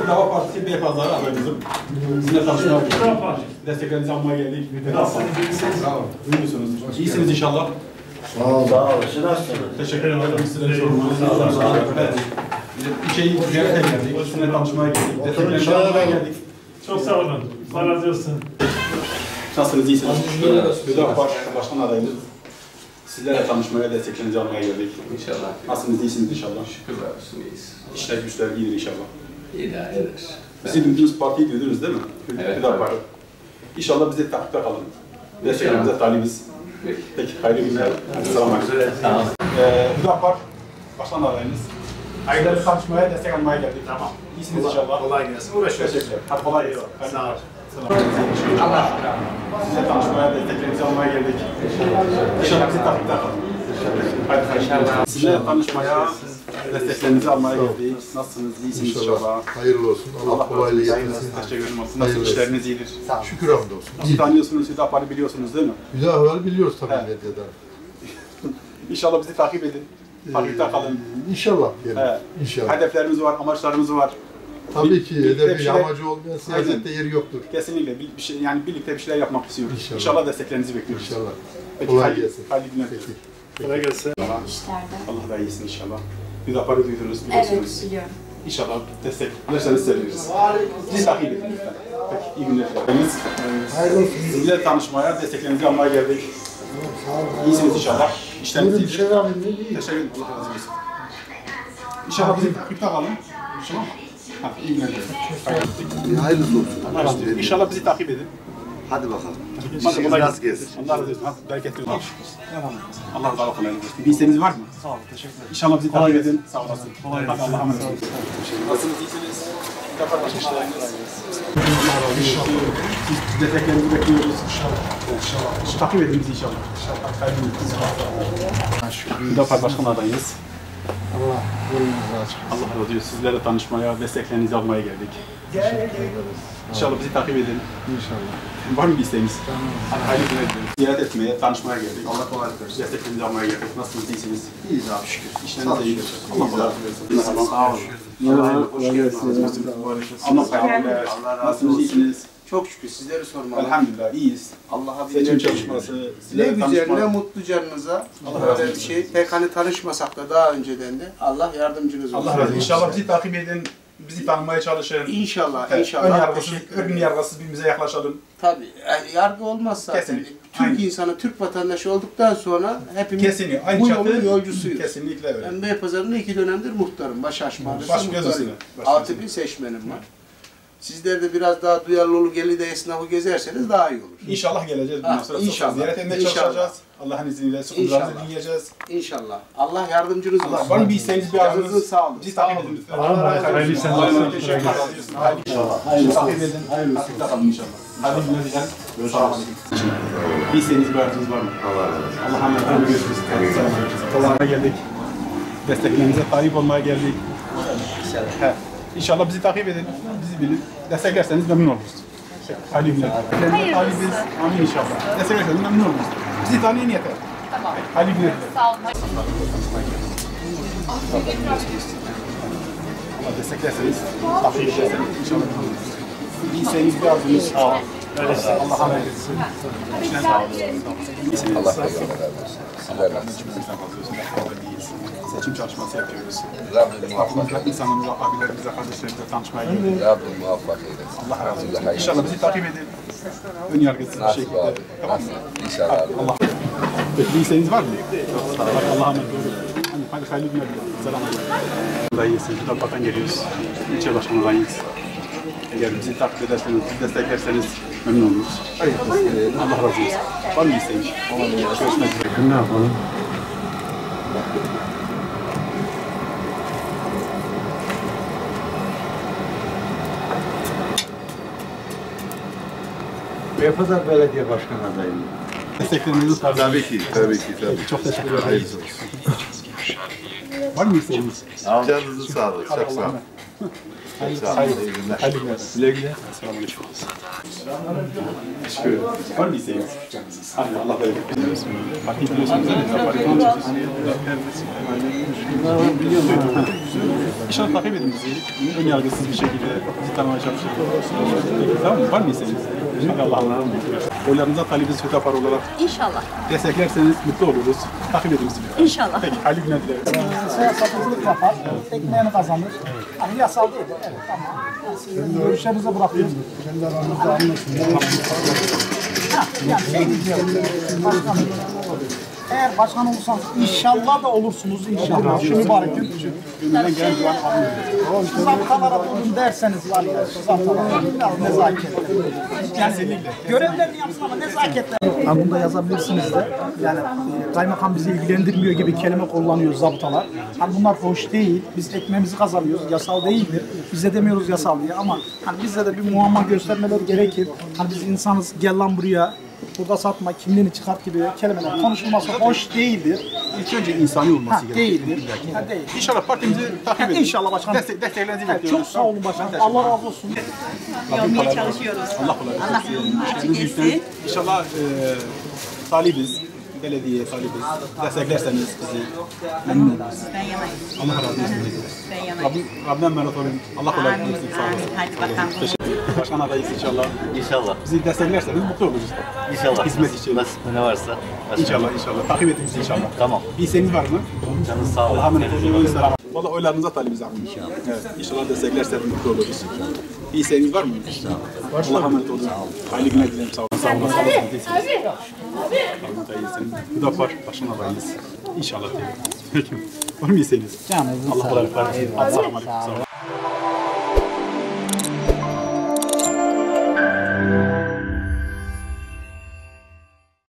Dava Partisi Beypazarı adayımızın sizinle tanışmaya desteklerinizi almaya geldik. Duyuyorsunuz. İyisiniz inşallah. Sağ olun. Sağ olun. Nasılsınız? Teşekkür ederim. Sizlere sormanız lazım. Evet. İlçeyi ziyarete geldik. Sizinle tanışmaya geldik. Desteklerinizi almaya geldik. Çok sağ olun. Allah razı olsun. Nasılsınız? İyisiniz? Dava Partisi Başkan adayımız. Sizlerle tanışmaya, desteklerinizi almaya geldik. İnşallah. Nasılsınız? İyisiniz inşallah. Şükürler olsun, iyiyiz. İşler güçler iyidir inşallah. İdare eder. Siz duyduğunuz partiyi duydunuz değil mi? Evet. Parti. İnşallah bizi takipte kalın. Desteklerimize talibiz. Peki, hayırlı günler. Selamünaleyküm. Tamam. Hüdapar Başkan adayımız. Hayırlı tanışmaya, destek almaya geldik. Tamam. İyisiniz inşallah. Kolay gelsin. Uğraşıyoruz. Teşekkürler. Hadi kolay gelsin. Sağ olun. Allah. Size tanışmaya, desteklerinizi almaya geldik. İnşallah bizi takipte kalın. Hadi. Sizinle tanışmaya, desteklerinizi almaya geldik. Nasılsınız? İyisiniz inşallah. Hayırlı olsun. Allah kolaylığı getirsin. Teşekkür ederim. Nasıl işleriniz iyidir? Şükür hamdolsun. Siz tanıyorsunuz, Hüdapar'ı biliyorsunuz değil mi? Hüdapar'ı biliyoruz tabii Evet. medyadan. İnşallah bizi takip edin. Takipte kalın. İnşallah diyelim. Evet. İnşallah. Hedeflerimiz var, amaçlarımız var. Tabii ki hedefi şeyler- amacı olmayan siyasette yeri yoktur. Kesinlikle bir şey, yani birlikte bir şeyler yapmak istiyoruz. İnşallah. İnşallah desteklerinizi bekliyoruz. İnşallah. Peki, Kolay hayırlı- gelsin. Hayırlı günler. Peki. Kolay gelsin. Allah da iyisin inşallah. Hüdapar'ı duydunuz, biliyorsunuz. Evet, biliyorum. İnşallah desteklerseniz seviniriz. Bizi takip edin lütfen. Peki, iyi günler. Hayırlı olsun. Sizinle tanışmaya, desteklerinizi almaya geldik. İyisiniz inşallah. İşleriniz Buyurun, iyidir. bir şey var mı? Ne diyeyim? Teşekkür ederim. Allah razı olsun. İnşallah bizim takipte kalın. Tamam mı? Hadi iyi günler. Hayırlısı olsun. Allah razı olsun. İnşallah bizi takip edin. Hadi bakalım. Hadi kolay Rast gelsin. gelsin. Allah razı olsun. Hadi bereketli olsun. Allah razı olsun. Bir isteğiniz var mı? Sağ olun. Teşekkür ederim. İnşallah bizi takip edin. Sağ olasın. Kolay Hadi gelsin. Allah'a emanet olun. Nasılsınız? İyisiniz? Yapar başka işleriniz. İnşallah. Biz desteklerinizi bekliyoruz. İnşallah. Takip edin bizi inşallah. İnşallah. Hayırlı olsun. Hüdapar Başkan adayınız. Allah yolunuz açık. Allah razı olsun. Sizlerle tanışmaya, desteklerinizi almaya geldik. İnşallah bizi takip edin. İnşallah. Var mı bir isteğiniz? Hadi hayırlı günler dileriz. Ziyaret etmeye, tanışmaya geldik. Allah kolaylık versin. Desteklerinizi almaya geldik. Nasılsınız, iyisiniz? İyiyiz abi şükür. İşleriniz de iyidir. Allah kolaylık versin. Sağ olun. Hoş geldiniz. Allah hayırlı. Allah razı Nasılsınız, olsun. iyisiniz? Çok şükür sizleri sormalı. Elhamdülillah, iyiyiz. Allah'a Seçim binlerce çalışması, Ne sizlerle güzel, tanışma. ne mutlu canınıza. Allah razı Böyle bir olsun. şey. Pek hani tanışmasak da daha önceden de Allah yardımcınız olsun. Allah razı olsun. İnşallah bizi takip edin, bizi tanımaya çalışın. İnşallah, Evet, inşallah. Ön yargısız, Teşekkür ön ederim. yargısız birbirimize yaklaşalım. Tabii. Yani yargı olmazsa Kesinlikle. Türk Aynen. insanı, Türk vatandaşı olduktan sonra hepimiz Kesinlikle. Aynı bu çatı. yolun yolcusuyuz. Kesinlikle öyle. Ben Beypazarı'nda 2 dönemdir muhtarım. Baş mahallesi Baş muhtarıyım. gözüne. 6000 seçmenim var. Sizler de biraz daha duyarlı olup gelin de esnafı gezerseniz daha iyi olur. İnşallah geleceğiz. Bundan Ha, sonra inşallah. ziyaret etmeye İnşallah. çalışacağız. Allah'ın izniyle sıkıntılarınızı İnşallah. dinleyeceğiz. İnşallah. Allah yardımcınız Allah olsun. var mı bir isteğiniz, bir Canınızın arzunuz? sağ olun. Bizi Sağ takip olun. edin lütfen. Allah'a emanet olun. Hayırlı işler Allah'a olsun. emanet olun. Teşekkür ederiz. Hayırlı inşallah. Takip edin. Takipte kalın inşallah. Hadi günler dilerim. Sağ olun. Bir isteğiniz, bir arzunuz var mı? Allah'a emanet olun. Görüşürüz. Allah'a geldik. Desteklerinize talip olmaya geldik. He. İnşallah bizi takip edin. Bizi bilin. Desteklerseniz memnun oluruz. Hayırlı günler. Talibiz. Amin inşallah. Desteklerseniz memnun oluruz. Bizi tanıyın yeter. Tamam. Hayırlı günler. Sağ olun. Allah desteklerseniz, takip ederseniz inşallah memnun oluruz. Bir isteğiniz, bir arzunuz. Sağ olun. Allah'a emanet olun. İşine sağ olun. İyisiniz. Allah razı olsun. Seçim çalışması yapıyoruz. Aklımızda insanımızla, abilerimizle, kardeşlerimizle tanışmaya geldik. Rabbim muvaffak eylesin. Allah razı olsun. İnşallah bizi takip edin. Ön yargısız bir Nasip şekilde. abi. Tamam mı? İnşallah abi. Allah. Peki bir isteğiniz var mı? Çok sağ olun. Allah'a emanet olun. Hadi hayırlı günler dilerim. Selamünaleyküm. Dayıyız. Hüdapar'dan geliyoruz. İlçe başkanındayız. Eğer bizi takip ederseniz, bizi desteklerseniz memnun oluruz. Allah razı olsun. Var mı isteğiniz? Görüşmek üzere. Ne yapalım? Beypazarı Belediye Başkanı adayım. Desteklerinizi Tabii ki, tabii ki, tabii. çok teşekkür ederim. Hayırlısı olsun. Var mı isteğiniz? Canınızın sağlığı, çok sağ olun. Sağ olun, iyi günler. Hayırlı günler. Güle güle. Selamünaleyküm. Teşekkür ederim. Var mı isteğiniz? Hadi Allah bereket versin. Partiyi biliyorsunuz değil mi? Partiyi tanıyorsunuz. İnşallah takip edin bizi. Ön yargısız bir şekilde bizi tanımaya çalışıyoruz. Peki, tamam mı? Var mı isteğiniz? Allah'ın razı olsun. Oylarınıza talibiz Hüdapar olarak İnşallah. desteklerseniz mutlu oluruz. Takip edin bizi. İnşallah. Peki, hayırlı günler dilerim. Satıcılık yapar, ekmeğini kazanır. Hani yasal değil, evet tamam. Sizin görüşlerinize bırakıyoruz. Kendi aranızda anlaşın. Yani şey diyeceğim, başkanım. Eğer başkan olursanız inşallah da olursunuz inşallah. Şu mübarek gün. Yani şey, zabıtalara durun derseniz var ya, zabıtalara biraz nezaketle. Yani görevlerini yapsın ama nezaketle. Ha, bunu da yazabilirsiniz de. Yani kaymakam bizi ilgilendirmiyor gibi kelime kullanıyor zabıtalar. Hani bunlar hoş değil. Biz ekmeğimizi kazanıyoruz. Yasal değildir. Biz de demiyoruz yasal diye ama hani bizde de bir muamma göstermeleri gerekir. Hani biz insanız, gel lan buraya. Burada satma, kimliğini çıkart gibi kelimeler konuşulması hoş değildir. İlk önce insani olması gerekiyor. Değildir. Ha, değil. İnşallah partimizi takip edin. İnşallah başkanım. Desteklerinizi Evet, bekliyoruz. çok sağ olun başkanım. Allah razı olsun. Olmaya çalışıyoruz. Allah kolaylık Allah yolunu açık etsin. İnşallah talibiz, belediye talibiz. Desteklerseniz bizi memnun oluruz. Ben yanayım. Allah razı olsun. Ben yanayım. Rabbim emanet olun. Allah kolaylık Amin. versin. Sağ Amin. olasın. Hadi bakalım. Başkan adayız inşallah. İnşallah. Bizi desteklerseniz mutlu oluruz. İnşallah. Hizmet için. Nasıl ne varsa. İnşallah inşallah. Takip edin bizi inşallah. Tamam. Bir isteğiniz var mı? Canınız sağ olun. Allah'a emanet olun. Valla oylarınıza talibiz abi. İnşallah. Evet. İnşallah desteklerseniz mutlu oluruz. Bir isteğiniz var mı? İnşallah. Allah'a emanet olun. Hayırlı günler dilerim. Sağ olun. Sağ olun. Sağ olun. Hüdapar başkan adayız. İnşallah diyelim. Peki. Var mı isteğiniz? Allah kolaylık versin. Assalamu alaikum. Sağ olun.